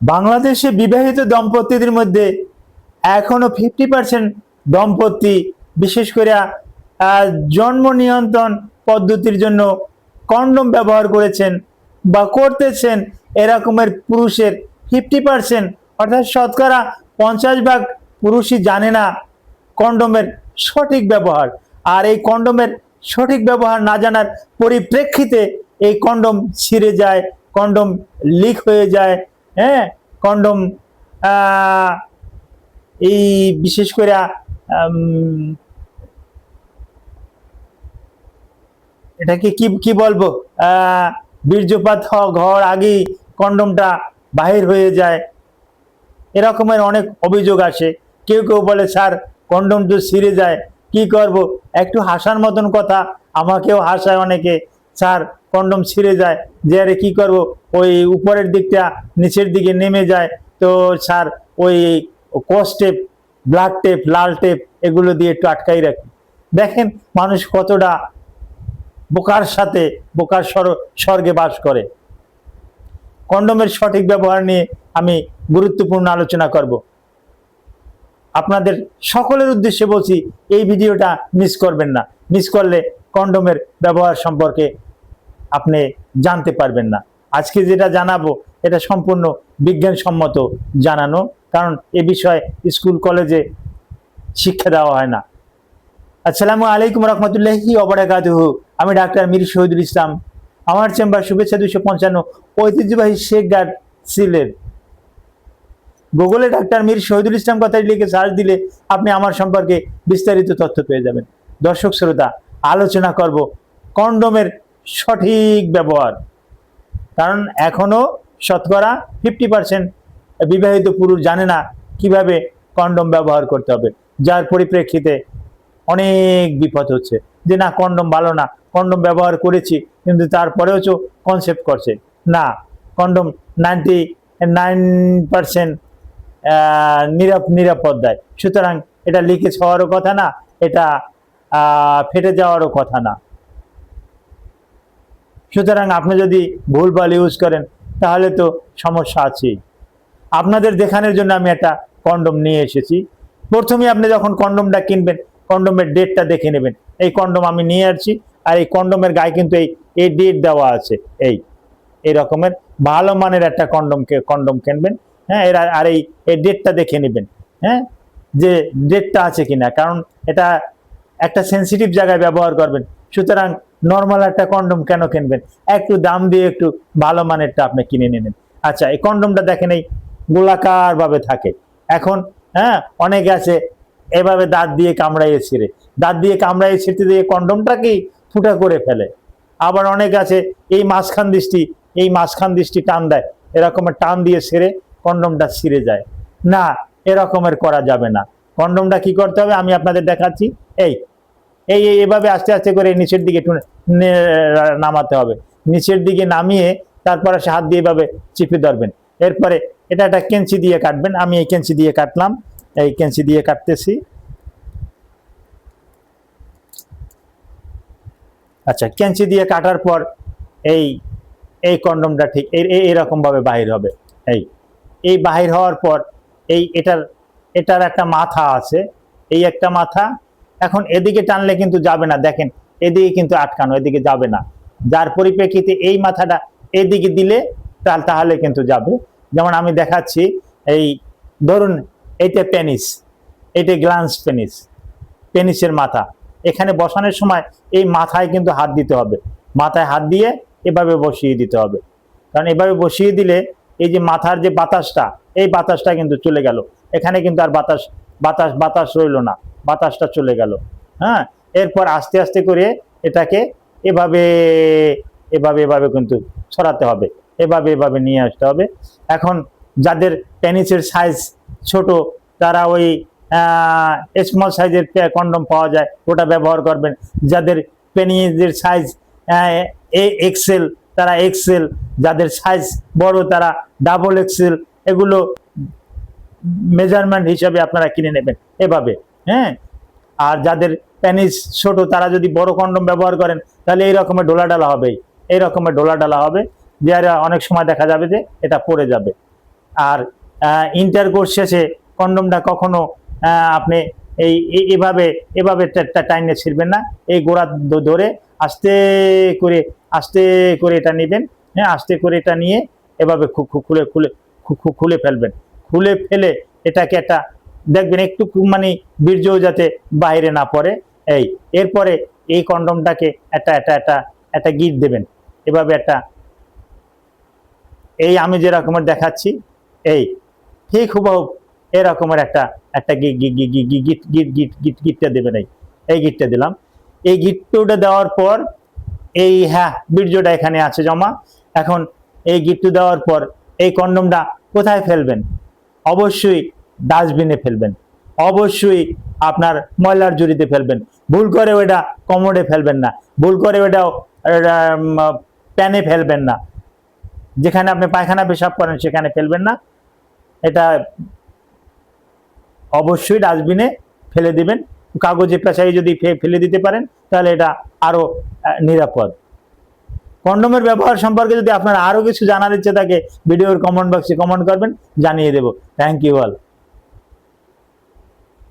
বাংলাদেশে বিবাহিত দম্পতিদের মধ্যে এখনো 50% দম্পতি বিশেষ করে জন্ম নিয়ন্ত্রণ পদ্ধতির জন্য কন্ডম ব্যবহার করেছেন বা করতেছেন। এরকমের পুরুষের 50%, অর্থাৎ শতকরা 50% পুরুষই জানে না কন্ডমের সঠিক ব্যবহার। আর এই কন্ডমের সঠিক ব্যবহার না জানার পরিপ্রেক্ষিতে এই কন্ডম ছিঁড়ে যায়, কন্ডম লিক হয়ে যায়। হ্যাঁ, কন্ডম এই বিশেষ করে এটাকে কি কি বলবো, বীর্যপাত হওয়ার আগেই কন্ডমটা বাহির হয়ে যায়। এরকমের অনেক অভিযোগ আসে। কেউ কেউ বলে, স্যার কন্ডম তো ছিঁড়ে যায়, কি করব? একটু হাসার মতন কথা, আমাকেও হাসায় অনেকে, স্যার কন্ডম ছিঁড়ে যায়, যে আরে কি করব, ওই উপরের দিকটা নিচের দিকে নেমে যায়, তো স্যার ওই কস টেপ, ব্লাড টেপ, লাল টেপ এগুলো দিয়ে একটু আটকাই রাখি। দেখেন মানুষ কতটা বোকার সাথে বোকার স্বর্গে বাস করে। কন্ডমের সঠিক ব্যবহার নিয়ে আমি গুরুত্বপূর্ণ আলোচনা করব। আপনাদের সকলের উদ্দেশ্যে বলছি, এই ভিডিওটা মিস করবেন না। মিস করলে কন্ডমের ব্যবহার সম্পর্কে আপনি জানতে পারবেন না। আজকে যেটা জানাবো এটা সম্পূর্ণ বিজ্ঞানসম্মত জানানো, কারণ এ বিষয়ে স্কুল কলেজে শিক্ষা দেওয়া হয় না। আসসালামু আলাইকুম রহমতুল্লাহি ওয়া বারাকাতুহু। আমি ডাক্তার মীর শহীদুল ইসলাম। আমার চেম্বার শুভেচ্ছা 255, ঐতিহ্যবাহী শেখ গার্ড সিলেট। গুগলে ডাক্তার মীর শহীদুল ইসলাম কথাটি লিখে সার্চ দিলে আপনি আমার সম্পর্কে বিস্তারিত তথ্য পেয়ে যাবেন। দর্শক শ্রোতা, আলোচনা করব কন্ডমের সঠিক ব্যবহার। কারণ এখনো শতকরা 50% বিবাহিত পুরুষ জানে না কিভাবে কন্ডম ব্যবহার করতে হবে, যার পরিপ্রেক্ষিতে অনেক বিপদ হচ্ছে। যে না, কন্ডম ভালো না, কন্ডম ব্যবহার করেছি কিন্তু তারপরেও তো কনসেপ্ট করছে না। কন্ডম 99% নিরাপদ দেয়। সুতরাং এটা লিকেজ হওয়ারও কথা না, এটা ফেটে যাওয়ারও কথা না। সুতরাং আপনি যদি ভুলভাল ইউজ করেন তাহলে তো সমস্যা আছেই। আপনাদের দেখানোর জন্য আমি একটা কন্ডম নিয়ে এসেছি। প্রথমে আপনি যখন কন্ডমটা কিনবেন, কন্ডমের ডেটটা দেখে নেবেন। এই কন্ডম আমি নিয়ে আসছি, আর এই কন্ডমের গায়ে কিন্তু এই ডেট দেওয়া আছে। এই রকমের ভালো মানের একটা কন্ডম কিনবেন। হ্যাঁ, আর এই ডেটটা দেখে নেবেন, হ্যাঁ, যে ডেটটা আছে কিনা, কারণ এটা একটা সেন্সিটিভ জায়গায় ব্যবহার করবেন। সুতরাং নর্মাল একটা কন্ডম কেন কিনবেন, একটু দাম দিয়ে একটু ভালো মানেরটা আপনি কিনে নেবেন। আচ্ছা, এই কন্ডমটা দেখেন এই গোলাকার ভাবে থাকে। এখন হ্যাঁ, অনেকে আছে এভাবে দাঁত দিয়ে কামড়াইয়ে ছিঁড়ে, দাঁত দিয়ে কামড়াইয়ে ছিঁড়তে দিয়ে কন্ডমটাকেই ফুটা করে ফেলে। আবার অনেক আছে এই মাঝখান দৃষ্টি টান দেয়, এরকমের টান দিয়ে ছিঁড়ে কন্ডমটা ছিঁড়ে যায়। না, এরকমের করা যাবে না। কন্ডমটা কি করতে হবে আমি আপনাদের দেখাচ্ছি। এভাবে আস্তে আস্তে করে নিচের দিকে নামাতে হবে। নিচের দিকে নামিয়ে তারপরে সে হাত দিয়ে এভাবে চিপে ধরবেন। এরপরে এটা একটা কেঞ্চি দিয়ে কাটবেন। আমি এই কেঞ্চি দিয়ে কাটলাম, এই কেঞ্চি দিয়ে কাটতেছি। আচ্ছা, কেঞ্চি দিয়ে কাটার পর এই কন্ডমটা ঠিক এইরকম ভাবে বাহির হবে। এই বাহির হওয়ার পর এটার একটা মাথা আছে, এই একটা মাথা। এখন এদিকে টানলে কিন্তু যাবে না, দেখেন এদিকে কিন্তু আটকানো, এদিকে যাবে না। যার পরিপ্রেক্ষিতে এই মাথাটা এদিকে দিলে তাহলে কিন্তু যাবে। যেমন আমি দেখাচ্ছি, এই ধরুন এইটা পেনিস, এইটা গ্ল্যান্স পেনিস, পেনিসের মাথা। এখানে বসানোর সময় এই মাথায় কিন্তু হাত দিতে হবে। মাথায় হাত দিয়ে এভাবে বসিয়ে দিতে হবে, কারণ এভাবে বসিয়ে দিলে এই যে মাথার যে বাতাসটা, এই বাতাসটা কিন্তু চলে গেল। এখানে কিন্তু আর বাতাস রইল না, বাতাসটা চলে গেল। হ্যাঁ, এরপর আস্তে আস্তে করে এটাকে এভাবে এভাবে এভাবে কিন্তু ছড়াতে হবে, এভাবে নিয়ে আসতে হবে। এখন যাদের পেনিসের সাইজ ছোট, তারা ওই স্মল সাইজের কন্ডম পাওয়া যায়, ওটা ব্যবহার করবেন। যাদের পেনিসের সাইজ এক্সেল, তারা এক্সেল। যাদের সাইজ বড় তারা ডাবল এক্সেল। এগুলো মেজারমেন্ট হিসাবে আপনারা কিনে নেবেন এভাবে। হ্যাঁ, আর যাদের পেনিস ছোট তারা যদি বড় কন্ডম ব্যবহার করেন তাহলে এই রকমের ঢোলাঢালা হবে, এই রকমের ঢোলাঢালা হবে, যে অনেক সময় দেখা যাবে যে এটা পড়ে যাবে। আর ইন্টারকোর্স শেষে কন্ডমটা কখনো আপনি এভাবে এভাবে টাইনে ছিড়বেন না, এই গোড়া ধরে আস্তে আস্তে করে এটা নেবেন। হ্যাঁ, আস্তে করে এটা নিয়ে এভাবে খুলে খুলে খুলে ফেলবেন। খুলে ফেলে এটাকে একটা দেখবেন একটু মানে বীর্য যাতে বাইরে না পড়ে। এরপরে এই কন্ডমটাকে একটা গিট দেবেন, এভাবে একটা, এই আমি যে রকমের দেখাচ্ছি ঠিক হুবহু এরকমের একটা গিটটা দেবেন। এই গিটটা দিলাম। এই গিটটা দেওয়ার পর হ্যাঁ, বীর্যটা এখানে আছে জমা। এখন এই গিট্টু দেওয়ার পর এই কন্ডমটা কোথায় ফেলবেন? অবশ্যই ডাস্টবিনে ফেলবেন, অবশ্যই আপনার ময়লার ঝুড়িতে ফেলবেন। ভুল করে ওটা কমোডে ফেলবেন না, ভুল করে ওটাও প্যানে ফেলবেন না, যেখানে আপনি পায়খানা পেশাব করেন সেখানে ফেলবেন না। এটা অবশ্যই ডাস্টবিনে ফেলে দিবেন। কাগজে পেঁচাই যদি ফেলে দিতে পারেন তাহলে এটা আরো নিরাপদ। কন্ডোমের ব্যবহার সম্পর্কে যদি আপনার আরো কিছু জানার ইচ্ছে থাকে ভিডিওর কমেন্ট বক্সে কমেন্ট করবেন, জানিয়ে দেব। Thank you all.